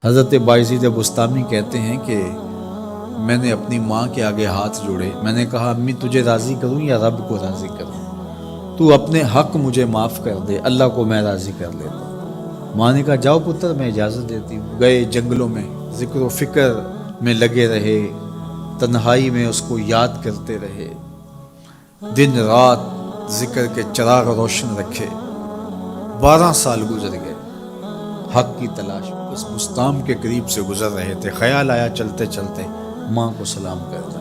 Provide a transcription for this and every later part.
حضرت بایزید بستامی کہتے ہیں کہ میں نے اپنی ماں کے آگے ہاتھ جوڑے، میں نے کہا امی تجھے راضی کروں یا رب کو راضی کروں؟ تو اپنے حق مجھے معاف کر دے، اللہ کو میں راضی کر لیتا ہوں۔ ماں نے کہا جاؤ پتر میں اجازت دیتی ہوں۔ گئے جنگلوں میں، ذکر و فکر میں لگے رہے، تنہائی میں اس کو یاد کرتے رہے، دن رات ذکر کے چراغ روشن رکھے۔ 12 سال گزر گئے حق کی تلاش میں، اس بستام کے قریب سے گزر رہے تھے، خیال آیا چلتے چلتے ماں کو سلام کرتا۔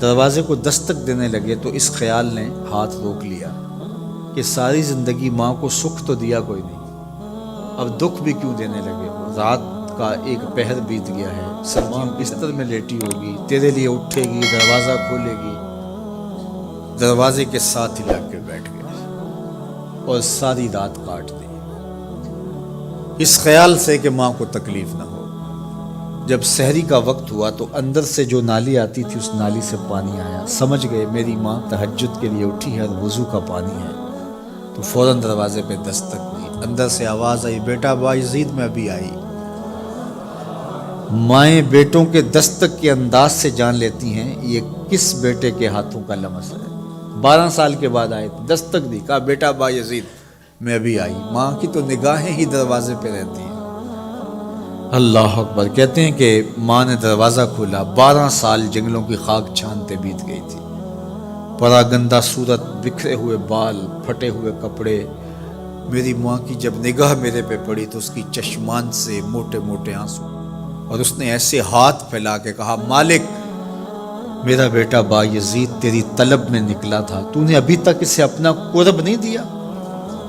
دروازے کو دستک دینے لگے تو اس خیال نے ہاتھ روک لیا کہ ساری زندگی ماں کو سکھ تو دیا کوئی نہیں، اب دکھ بھی کیوں دینے لگے ہو؟ رات کا ایک پہر بیت گیا ہے، ماں بستر میں لیٹی ہوگی، تیرے لیے اٹھے گی، دروازہ کھولے گی۔ دروازے کے ساتھ ہی لگ کے بیٹھ گئے اور ساری رات کاٹ دی، اس خیال سے کہ ماں کو تکلیف نہ ہو۔ جب سحری کا وقت ہوا تو اندر سے جو نالی آتی تھی اس نالی سے پانی آیا، سمجھ گئے میری ماں تہجد کے لیے اٹھی ہے اور وضو کا پانی ہے، تو فوراً دروازے پہ دستک دی۔ اندر سے آواز آئی بیٹا بایزید میں ابھی آئی۔ مائیں بیٹوں کے دستک کے انداز سے جان لیتی ہیں یہ کس بیٹے کے ہاتھوں کا لمس ہے۔ 12 سال کے بعد آئے، دستک دی، کہا بیٹا بایزید میں ابھی آئی۔ ماں کی تو نگاہیں ہی دروازے پہ رہتی ہیں۔ اللہ اکبر۔ کہتے ہیں کہ ماں نے دروازہ کھولا، 12 سال جنگلوں کی خاک چھانتے بیت گئی تھی، پراگندہ صورت، بکھرے ہوئے بال، پھٹے ہوئے کپڑے۔ میری ماں کی جب نگاہ میرے پہ پڑی تو اس کی چشمان سے موٹے موٹے آنسو، اور اس نے ایسے ہاتھ پھیلا کے کہا مالک میرا بیٹا بایزید تیری طلب میں نکلا تھا، تو نے ابھی تک اسے اپنا قرب نہیں دیا۔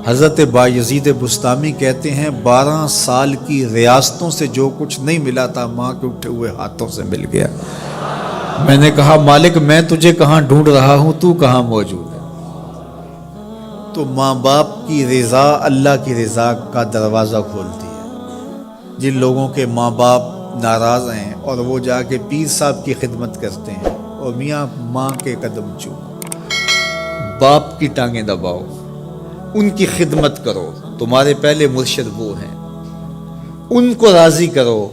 حضرت بایزید بستامی کہتے ہیں 12 سال کی ریاستوں سے جو کچھ نہیں ملا تھا ماں کے اٹھے ہوئے ہاتھوں سے مل گیا۔ میں نے کہا مالک میں تجھے کہاں ڈھونڈ رہا ہوں، تو کہاں موجود ہے؟ تو ماں باپ کی رضا اللہ کی رضا کا دروازہ کھولتی ہے۔ جن لوگوں کے ماں باپ ناراض ہیں اور وہ جا کے پیر صاحب کی خدمت کرتے ہیں اور میاں ماں کے قدم چومو، باپ کی ٹانگیں دباؤ، ان کی خدمت کرو، تمہارے پہلے مرشد وہ ہیں، ان کو راضی کرو،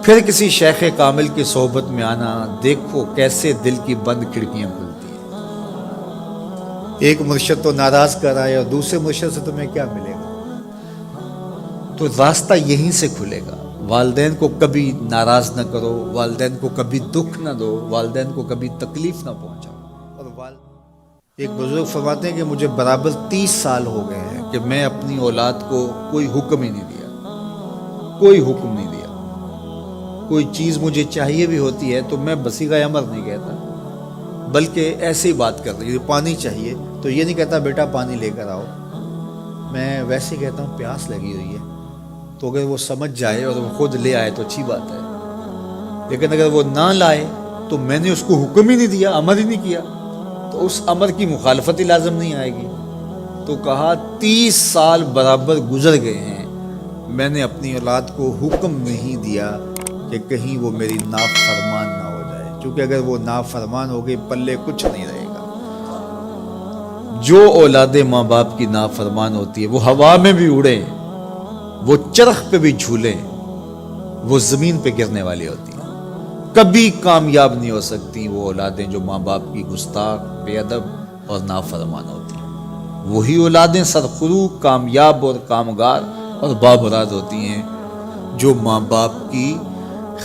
پھر کسی شیخ کامل کی صحبت میں آنا، دیکھو کیسے دل کی بند کھڑکیاں کھلتی ہیں۔ ایک مرشد تو ناراض کر رہا ہے اور دوسرے مرشد سے تمہیں کیا ملے گا؟ تو راستہ یہیں سے کھلے گا۔ والدین کو کبھی ناراض نہ کرو، والدین کو کبھی دکھ نہ دو، والدین کو کبھی تکلیف نہ پہنچاؤ۔ اور ایک بزرگ فرماتے ہیں کہ مجھے برابر 30 سال ہو گئے ہیں کہ میں اپنی اولاد کو کوئی حکم ہی نہیں دیا، کوئی حکم نہیں دیا۔ کوئی چیز مجھے چاہیے بھی ہوتی ہے تو میں بصیغہ امر نہیں کہتا، بلکہ ایسے ہی بات کرتا ہوں۔ پانی چاہیے تو یہ نہیں کہتا بیٹا پانی لے کر آؤ، میں ویسے کہتا ہوں پیاس لگی ہوئی ہے، تو اگر وہ سمجھ جائے اور وہ خود لے آئے تو اچھی بات ہے، لیکن اگر وہ نہ لائے تو میں نے اس کو حکم ہی نہیں دیا، امر ہی نہیں کیا، تو اس امر کی مخالفت ہی لازم نہیں آئے گی۔ تو کہا 30 سال برابر گزر گئے ہیں، میں نے اپنی اولاد کو حکم نہیں دیا کہ کہیں وہ میری نافرمان نہ ہو جائے، چونکہ اگر وہ نافرمان ہو گئی پلے کچھ نہیں رہے گا۔ جو اولاد ماں باپ کی نافرمان ہوتی ہے وہ ہوا میں بھی اڑے، وہ چرخ پہ بھی جھولے، وہ زمین پہ گرنے والی ہوتی ہیں، کبھی کامیاب نہیں ہو سکتی وہ اولادیں جو ماں باپ کی گستاخ، بے ادب اور نافرمان ہوتی ہیں۔ وہی اولادیں سرخرو، کامیاب اور کامگار اور بامراد ہوتی ہیں جو ماں باپ کی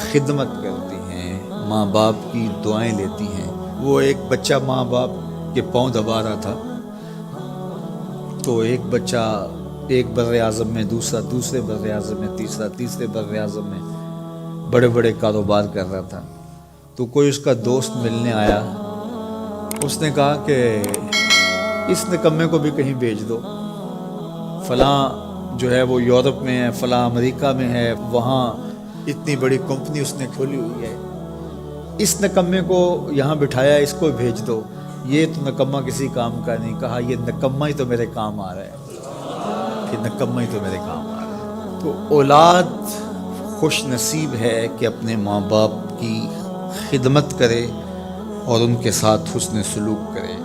خدمت کرتی ہیں، ماں باپ کی دعائیں لیتی ہیں۔ وہ ایک بچہ ماں باپ کے پاؤں دبا رہا تھا، تو ایک بچہ ایک بر اعظم میں، دوسرا دوسرے بر اعظم میں، تیسرا تیسرے بر اعظم میں بڑے بڑے کاروبار کر رہا تھا۔ تو کوئی اس کا دوست ملنے آیا، اس نے کہا کہ اس نکمے کو بھی کہیں بھیج دو، فلاں جو ہے وہ یورپ میں ہے، فلاں امریکہ میں ہے، وہاں اتنی بڑی کمپنی اس نے کھولی ہوئی ہے، اس نکمے کو یہاں بٹھایا، اس کو بھیج دو، یہ تو نکمہ کسی کام کا نہیں۔ کہا یہ نکمہ ہی تو میرے کام آ رہا ہے، کہ نکمہ ہی تو میرے کام آ رہا ہے۔ تو اولاد خوش نصیب ہے کہ اپنے ماں باپ کی خدمت کرے اور ان کے ساتھ حسن سلوک کرے۔